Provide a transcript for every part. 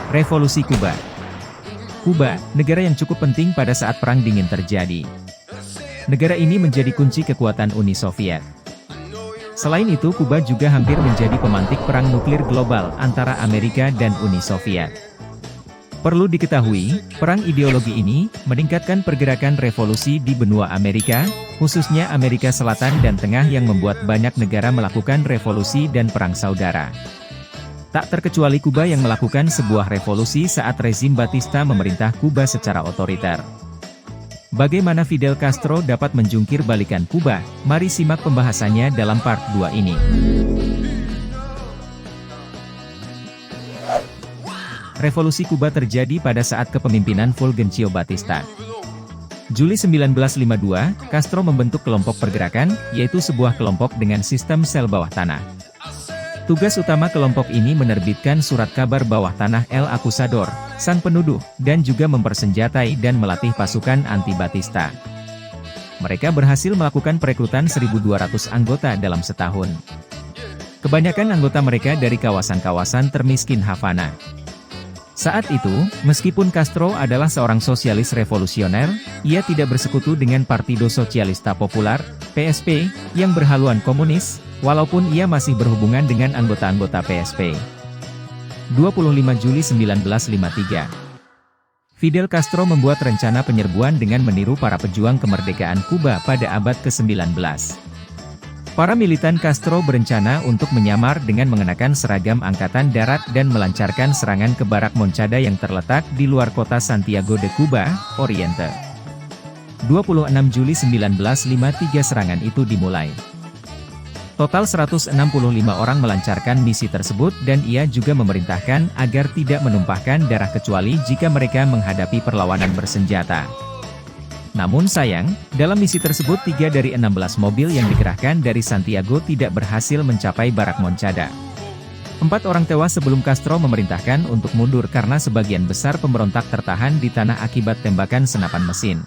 Revolusi Kuba. Kuba, negara yang cukup penting pada saat Perang Dingin terjadi. Negara ini menjadi kunci kekuatan Uni Soviet. Selain itu, Kuba juga hampir menjadi pemantik perang nuklir global antara Amerika dan Uni Soviet. Perlu diketahui, perang ideologi ini meningkatkan pergerakan revolusi di benua Amerika, khususnya Amerika Selatan dan Tengah yang membuat banyak negara melakukan revolusi dan perang saudara. Tak terkecuali Kuba yang melakukan sebuah revolusi saat rezim Batista memerintah Kuba secara otoriter. Bagaimana Fidel Castro dapat menjungkir balikan Kuba? Mari simak pembahasannya dalam part 2 ini. Revolusi Kuba terjadi pada saat kepemimpinan Fulgencio Batista. Juli 1952, Castro membentuk kelompok pergerakan, yaitu sebuah kelompok dengan sistem sel bawah tanah. Tugas utama kelompok ini menerbitkan surat kabar bawah tanah El Acusador, sang penuduh, dan juga mempersenjatai dan melatih pasukan anti-Batista. Mereka berhasil melakukan perekrutan 1.200 anggota dalam setahun. Kebanyakan anggota mereka dari kawasan-kawasan termiskin Havana. Saat itu, meskipun Castro adalah seorang sosialis revolusioner, ia tidak bersekutu dengan Partido Socialista Popular, PSP, yang berhaluan komunis, walaupun ia masih berhubungan dengan anggota-anggota PSP. 25 Juli 1953. Fidel Castro membuat rencana penyerbuan dengan meniru para pejuang kemerdekaan Kuba pada abad ke-19. Para militan Castro berencana untuk menyamar dengan mengenakan seragam angkatan darat dan melancarkan serangan ke barak Moncada yang terletak di luar kota Santiago de Cuba, Oriente. 26 Juli 1953 serangan itu dimulai. Total 165 orang melancarkan misi tersebut dan ia juga memerintahkan agar tidak menumpahkan darah kecuali jika mereka menghadapi perlawanan bersenjata. Namun sayang, dalam misi tersebut 3 dari 16 mobil yang dikerahkan dari Santiago tidak berhasil mencapai barak Moncada. 4 orang tewas sebelum Castro memerintahkan untuk mundur karena sebagian besar pemberontak tertahan di tanah akibat tembakan senapan mesin.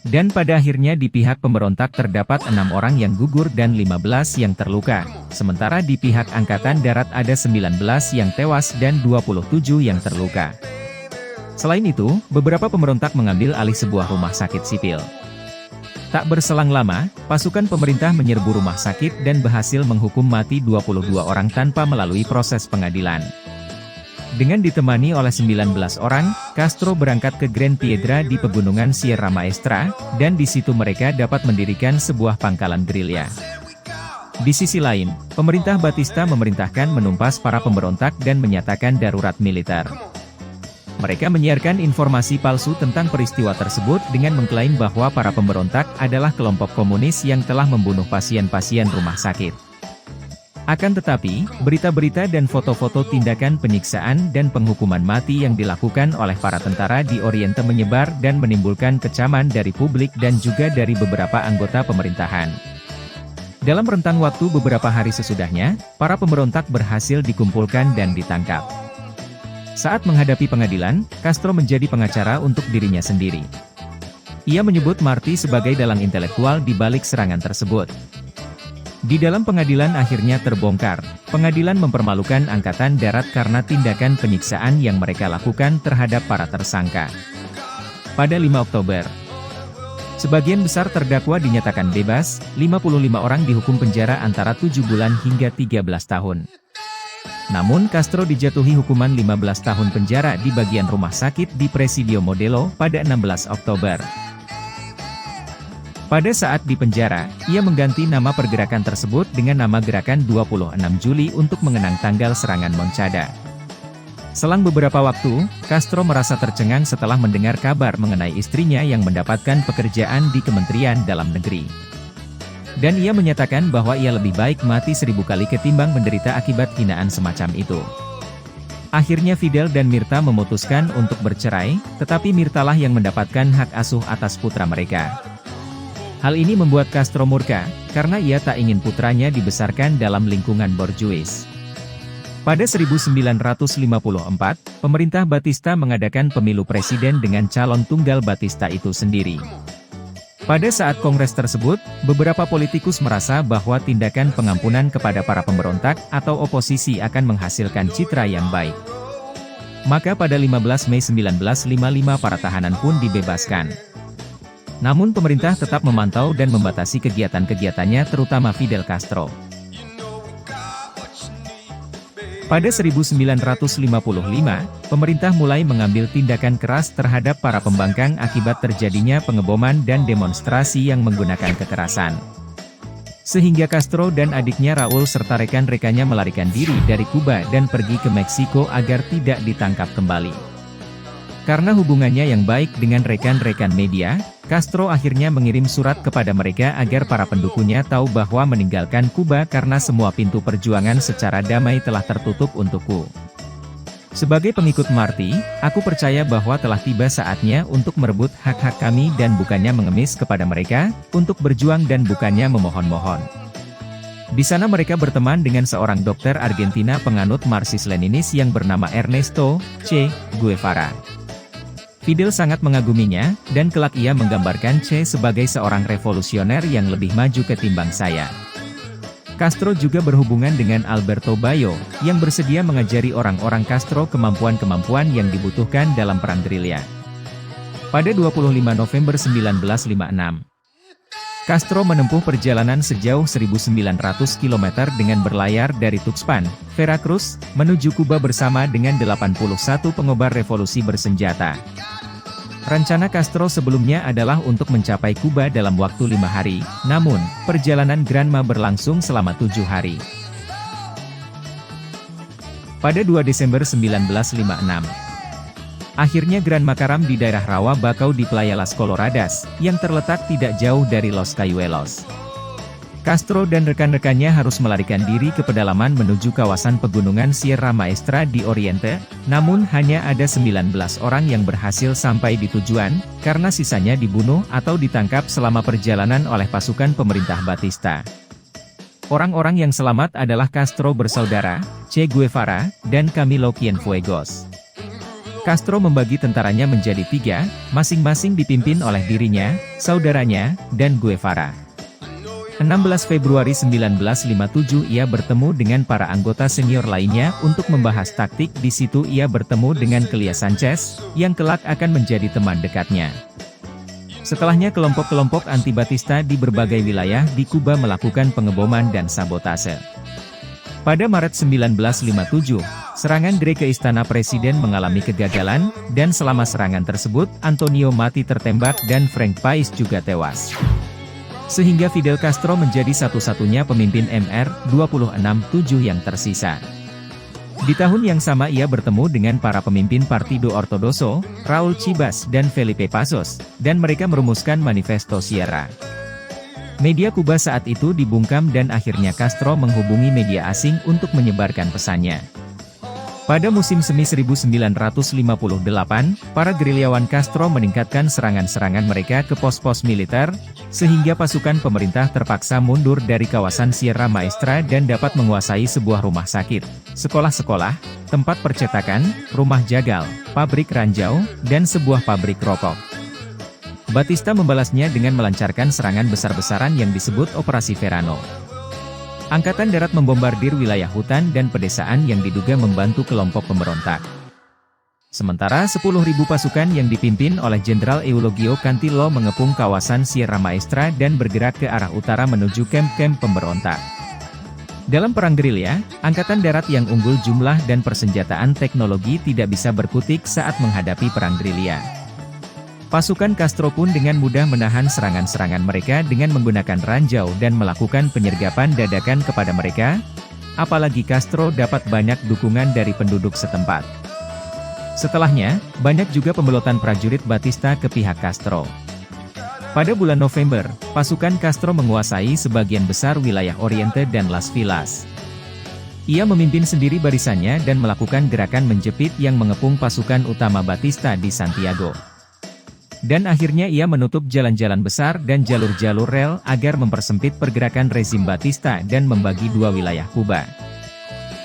Dan pada akhirnya di pihak pemberontak terdapat 6 orang yang gugur dan 15 yang terluka, sementara di pihak Angkatan Darat ada 19 yang tewas dan 27 yang terluka. Selain itu, beberapa pemberontak mengambil alih sebuah rumah sakit sipil. Tak berselang lama, pasukan pemerintah menyerbu rumah sakit dan berhasil menghukum mati 22 orang tanpa melalui proses pengadilan. Dengan ditemani oleh 19 orang, Castro berangkat ke Grand Piedra di pegunungan Sierra Maestra, dan di situ mereka dapat mendirikan sebuah pangkalan gerilya. Di sisi lain, pemerintah Batista memerintahkan menumpas para pemberontak dan menyatakan darurat militer. Mereka menyiarkan informasi palsu tentang peristiwa tersebut dengan mengklaim bahwa para pemberontak adalah kelompok komunis yang telah membunuh pasien-pasien rumah sakit. Akan tetapi, berita-berita dan foto-foto tindakan penyiksaan dan penghukuman mati yang dilakukan oleh para tentara di Oriente menyebar dan menimbulkan kecaman dari publik dan juga dari beberapa anggota pemerintahan. Dalam rentang waktu beberapa hari sesudahnya, para pemberontak berhasil dikumpulkan dan ditangkap. Saat menghadapi pengadilan, Castro menjadi pengacara untuk dirinya sendiri. Ia menyebut Martí sebagai dalang intelektual di balik serangan tersebut. Di dalam pengadilan akhirnya terbongkar, pengadilan mempermalukan Angkatan Darat karena tindakan penyiksaan yang mereka lakukan terhadap para tersangka. Pada 5 Oktober, sebagian besar terdakwa dinyatakan bebas, 55 orang dihukum penjara antara 7 bulan hingga 13 tahun. Namun Castro dijatuhi hukuman 15 tahun penjara di bagian rumah sakit di Presidio Modelo pada 16 Oktober. Pada saat di penjara, ia mengganti nama pergerakan tersebut dengan nama Gerakan 26 Juli untuk mengenang tanggal serangan Moncada. Selang beberapa waktu, Castro merasa tercengang setelah mendengar kabar mengenai istrinya yang mendapatkan pekerjaan di Kementerian Dalam Negeri. Dan ia menyatakan bahwa ia lebih baik mati 1000 kali ketimbang menderita akibat hinaan semacam itu. Akhirnya Fidel dan Mirta memutuskan untuk bercerai, tetapi Mirtalah yang mendapatkan hak asuh atas putra mereka. Hal ini membuat Castro murka, karena ia tak ingin putranya dibesarkan dalam lingkungan borjuis. Pada 1954, pemerintah Batista mengadakan pemilu presiden dengan calon tunggal Batista itu sendiri. Pada saat kongres tersebut, beberapa politikus merasa bahwa tindakan pengampunan kepada para pemberontak atau oposisi akan menghasilkan citra yang baik. Maka pada 15 Mei 1955 para tahanan pun dibebaskan. Namun pemerintah tetap memantau dan membatasi kegiatan-kegiatannya terutama Fidel Castro. Pada 1955, pemerintah mulai mengambil tindakan keras terhadap para pembangkang akibat terjadinya pengeboman dan demonstrasi yang menggunakan kekerasan. Sehingga Castro dan adiknya Raul serta rekan-rekannya melarikan diri dari Kuba dan pergi ke Meksiko agar tidak ditangkap kembali. Karena hubungannya yang baik dengan rekan-rekan media, Castro akhirnya mengirim surat kepada mereka agar para pendukungnya tahu bahwa meninggalkan Kuba karena semua pintu perjuangan secara damai telah tertutup untukku. Sebagai pengikut Martí, aku percaya bahwa telah tiba saatnya untuk merebut hak-hak kami dan bukannya mengemis kepada mereka, untuk berjuang dan bukannya memohon-mohon. Di sana mereka berteman dengan seorang dokter Argentina penganut Marxis-Leninis yang bernama Ernesto Che Guevara. Fidel sangat mengaguminya, dan kelak ia menggambarkan Che sebagai seorang revolusioner yang lebih maju ketimbang saya. Castro juga berhubungan dengan Alberto Bayo, yang bersedia mengajari orang-orang Castro kemampuan-kemampuan yang dibutuhkan dalam perang gerilya. Pada 25 November 1956, Castro menempuh perjalanan sejauh 1.900 km dengan berlayar dari Tuxpan, Veracruz, menuju Kuba bersama dengan 81 pengobar revolusi bersenjata. Rencana Castro sebelumnya adalah untuk mencapai Kuba dalam waktu 5 hari, namun, perjalanan Granma berlangsung selama 7 hari. Pada 2 Desember 1956, akhirnya Granma karam di daerah Rawa Bacau di Playa Las Coloradas, yang terletak tidak jauh dari Los Cayuelos. Castro dan rekan-rekannya harus melarikan diri ke pedalaman menuju kawasan pegunungan Sierra Maestra di Oriente, namun hanya ada 19 orang yang berhasil sampai di tujuan, karena sisanya dibunuh atau ditangkap selama perjalanan oleh pasukan pemerintah Batista. Orang-orang yang selamat adalah Castro bersaudara, Che Guevara, dan Camilo Cienfuegos. Castro membagi tentaranya menjadi 3, masing-masing dipimpin oleh dirinya, saudaranya, dan Guevara. 16 Februari 1957 ia bertemu dengan para anggota senior lainnya untuk membahas taktik. Di situ ia bertemu dengan Celia Sanchez, yang kelak akan menjadi teman dekatnya. Setelahnya kelompok-kelompok anti-Batista di berbagai wilayah di Kuba melakukan pengeboman dan sabotase. Pada Maret 1957, serangan gereja ke istana presiden mengalami kegagalan, dan selama serangan tersebut, Antonio mati tertembak dan Frank Pais juga tewas. Sehingga Fidel Castro menjadi satu-satunya pemimpin MR-26-7 yang tersisa. Di tahun yang sama ia bertemu dengan para pemimpin Partido Ortodoso, Raúl Chibas dan Felipe Pasos, dan mereka merumuskan Manifesto Sierra. Media Kuba saat itu dibungkam dan akhirnya Castro menghubungi media asing untuk menyebarkan pesannya. Pada musim semi 1958, para gerilyawan Castro meningkatkan serangan-serangan mereka ke pos-pos militer, sehingga pasukan pemerintah terpaksa mundur dari kawasan Sierra Maestra dan dapat menguasai sebuah rumah sakit, sekolah-sekolah, tempat percetakan, rumah jagal, pabrik ranjau, dan sebuah pabrik rokok. Batista membalasnya dengan melancarkan serangan besar-besaran yang disebut Operasi Verano. Angkatan Darat membombardir wilayah hutan dan pedesaan yang diduga membantu kelompok pemberontak. Sementara 10.000 pasukan yang dipimpin oleh Jenderal Eulogio Cantillo mengepung kawasan Sierra Maestra dan bergerak ke arah utara menuju kamp-kamp pemberontak. Dalam perang gerilya, Angkatan Darat yang unggul jumlah dan persenjataan teknologi tidak bisa berkutik saat menghadapi perang gerilya. Pasukan Castro pun dengan mudah menahan serangan-serangan mereka dengan menggunakan ranjau dan melakukan penyergapan dadakan kepada mereka, apalagi Castro dapat banyak dukungan dari penduduk setempat. Setelahnya, banyak juga pembelotan prajurit Batista ke pihak Castro. Pada bulan November, pasukan Castro menguasai sebagian besar wilayah Oriente dan Las Villas. Ia memimpin sendiri barisannya dan melakukan gerakan menjepit yang mengepung pasukan utama Batista di Santiago. Dan akhirnya ia menutup jalan-jalan besar dan jalur-jalur rel agar mempersempit pergerakan rezim Batista dan membagi dua wilayah Kuba.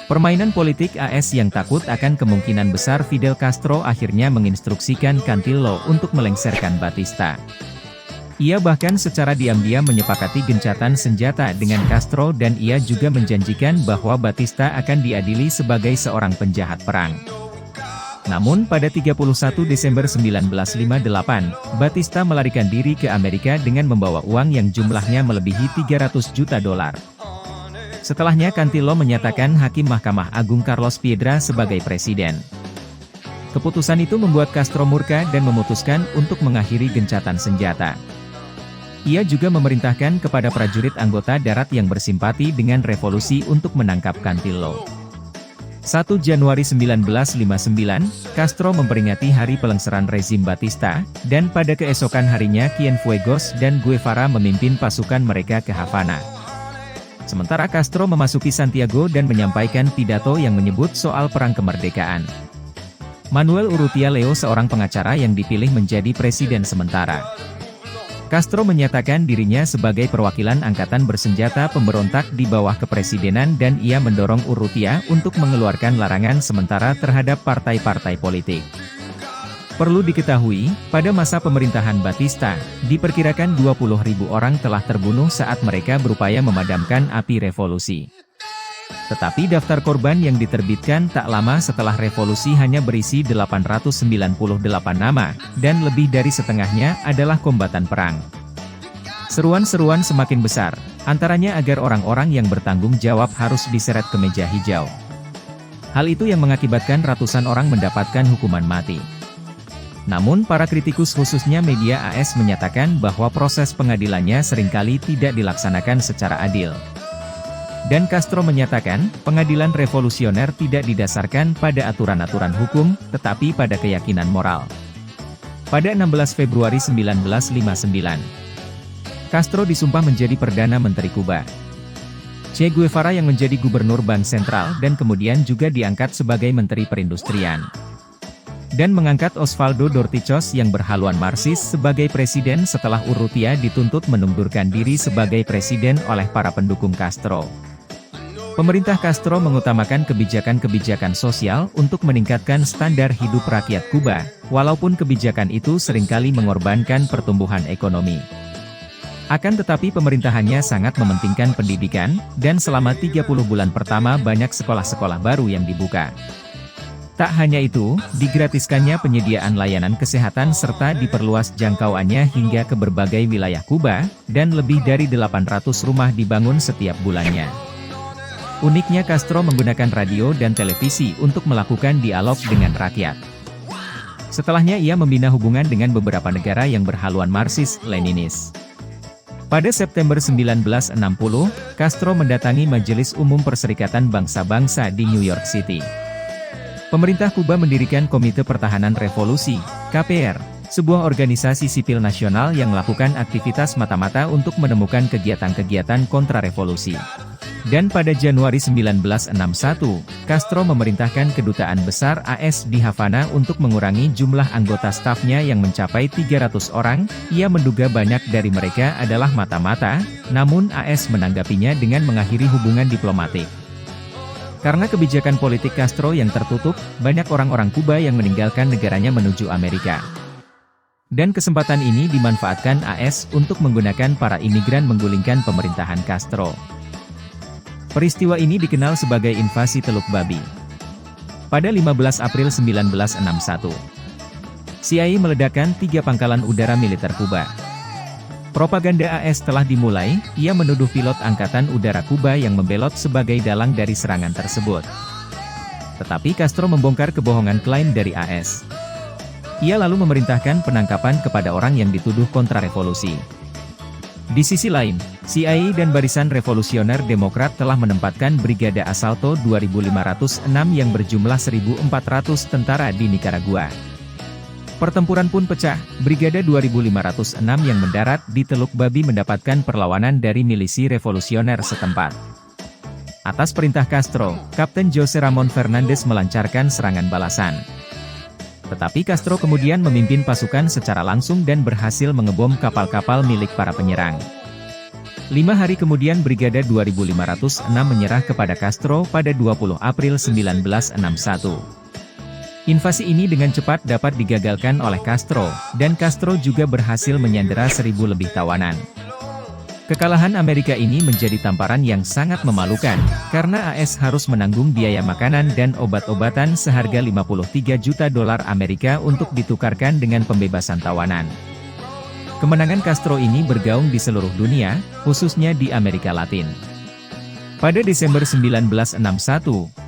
Permainan politik AS yang takut akan kemungkinan besar Fidel Castro akhirnya menginstruksikan Cantillo untuk melengsarkan Batista. Ia bahkan secara diam-diam menyepakati gencatan senjata dengan Castro dan ia juga menjanjikan bahwa Batista akan diadili sebagai seorang penjahat perang. Namun pada 31 Desember 1958, Batista melarikan diri ke Amerika dengan membawa uang yang jumlahnya melebihi 300 juta dolar. Setelahnya Cantillo menyatakan Hakim Mahkamah Agung Carlos Piedra sebagai presiden. Keputusan itu membuat Castro murka dan memutuskan untuk mengakhiri gencatan senjata. Ia juga memerintahkan kepada prajurit anggota darat yang bersimpati dengan revolusi untuk menangkap Cantillo. 1 Januari 1959, Castro memperingati hari pelengseran rezim Batista, dan pada keesokan harinya Cienfuegos dan Guevara memimpin pasukan mereka ke Havana. Sementara Castro memasuki Santiago dan menyampaikan pidato yang menyebut soal perang kemerdekaan. Manuel Urrutia Leo seorang pengacara yang dipilih menjadi presiden sementara. Castro menyatakan dirinya sebagai perwakilan angkatan bersenjata pemberontak di bawah kepresidenan dan ia mendorong Urrutia untuk mengeluarkan larangan sementara terhadap partai-partai politik. Perlu diketahui, pada masa pemerintahan Batista, diperkirakan 20.000 orang telah terbunuh saat mereka berupaya memadamkan api revolusi. Tetapi daftar korban yang diterbitkan tak lama setelah revolusi hanya berisi 898 nama, dan lebih dari setengahnya adalah kombatan perang. Seruan-seruan semakin besar, antaranya agar orang-orang yang bertanggung jawab harus diseret ke meja hijau. Hal itu yang mengakibatkan ratusan orang mendapatkan hukuman mati. Namun para kritikus khususnya media AS menyatakan bahwa proses pengadilannya seringkali tidak dilaksanakan secara adil. Dan Castro menyatakan, pengadilan revolusioner tidak didasarkan pada aturan-aturan hukum, tetapi pada keyakinan moral. Pada 16 Februari 1959, Castro disumpah menjadi Perdana Menteri Kuba. Che Guevara yang menjadi Gubernur Bank Sentral dan kemudian juga diangkat sebagai Menteri Perindustrian. Dan mengangkat Osvaldo Dorticos yang berhaluan Marxis sebagai presiden setelah Urrutia dituntut menundurkan diri sebagai presiden oleh para pendukung Castro. Pemerintah Castro mengutamakan kebijakan-kebijakan sosial untuk meningkatkan standar hidup rakyat Kuba, walaupun kebijakan itu seringkali mengorbankan pertumbuhan ekonomi. Akan tetapi pemerintahannya sangat mementingkan pendidikan, dan selama 30 bulan pertama banyak sekolah-sekolah baru yang dibuka. Tak hanya itu, digratiskannya penyediaan layanan kesehatan serta diperluas jangkauannya hingga ke berbagai wilayah Kuba, dan lebih dari 800 rumah dibangun setiap bulannya. Uniknya Castro menggunakan radio dan televisi untuk melakukan dialog dengan rakyat. Setelahnya ia membina hubungan dengan beberapa negara yang berhaluan Marxis-Leninis. Pada September 1960, Castro mendatangi Majelis Umum Perserikatan Bangsa-Bangsa di New York City. Pemerintah Kuba mendirikan Komite Pertahanan Revolusi, KPR, sebuah organisasi sipil nasional yang melakukan aktivitas mata-mata untuk menemukan kegiatan-kegiatan kontrarevolusi. Dan pada Januari 1961, Castro memerintahkan kedutaan besar AS di Havana untuk mengurangi jumlah anggota stafnya yang mencapai 300 orang, ia menduga banyak dari mereka adalah mata-mata, namun AS menanggapinya dengan mengakhiri hubungan diplomatik. Karena kebijakan politik Castro yang tertutup, banyak orang-orang Kuba yang meninggalkan negaranya menuju Amerika. Dan kesempatan ini dimanfaatkan AS untuk menggunakan para imigran menggulingkan pemerintahan Castro. Peristiwa ini dikenal sebagai invasi Teluk Babi. Pada 15 April 1961, CIA meledakkan 3 pangkalan udara militer Kuba. Propaganda AS telah dimulai, ia menuduh pilot Angkatan Udara Kuba yang membelot sebagai dalang dari serangan tersebut. Tetapi Castro membongkar kebohongan klaim dari AS. Ia lalu memerintahkan penangkapan kepada orang yang dituduh kontrarevolusi. Di sisi lain, CIA dan Barisan Revolusioner Demokrat telah menempatkan Brigade Asalto 2506 yang berjumlah 1.400 tentara di Nicaragua. Pertempuran pun pecah, Brigade 2506 yang mendarat di Teluk Babi mendapatkan perlawanan dari milisi revolusioner setempat. Atas perintah Castro, Kapten Jose Ramon Fernandez melancarkan serangan balasan. Tetapi Castro kemudian memimpin pasukan secara langsung dan berhasil mengebom kapal-kapal milik para penyerang. 5 hari kemudian Brigade 2506 menyerah kepada Castro pada 20 April 1961. Invasi ini dengan cepat dapat digagalkan oleh Castro, dan Castro juga berhasil menyandera 1.000 lebih tawanan. Kekalahan Amerika ini menjadi tamparan yang sangat memalukan, karena AS harus menanggung biaya makanan dan obat-obatan seharga 53 juta dolar Amerika untuk ditukarkan dengan pembebasan tawanan. Kemenangan Castro ini bergaung di seluruh dunia, khususnya di Amerika Latin. Pada Desember 1961,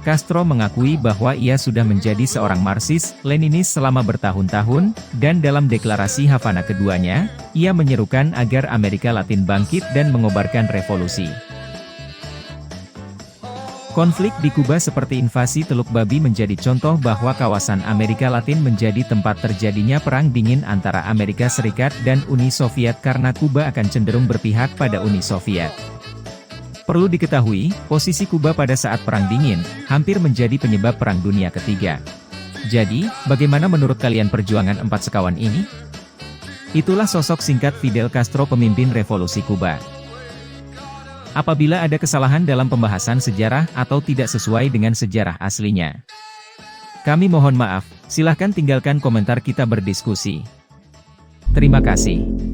Castro mengakui bahwa ia sudah menjadi seorang Marxis-Leninis selama bertahun-tahun, dan dalam deklarasi Havana keduanya, ia menyerukan agar Amerika Latin bangkit dan mengobarkan revolusi. Konflik di Kuba seperti invasi Teluk Babi menjadi contoh bahwa kawasan Amerika Latin menjadi tempat terjadinya perang dingin antara Amerika Serikat dan Uni Soviet karena Kuba akan cenderung berpihak pada Uni Soviet. Perlu diketahui, posisi Kuba pada saat Perang Dingin, hampir menjadi penyebab Perang Dunia Ketiga. Jadi, bagaimana menurut kalian perjuangan empat sekawan ini? Itulah sosok singkat Fidel Castro, pemimpin revolusi Kuba. Apabila ada kesalahan dalam pembahasan sejarah atau tidak sesuai dengan sejarah aslinya, kami mohon maaf, silahkan tinggalkan komentar, kita berdiskusi. Terima kasih.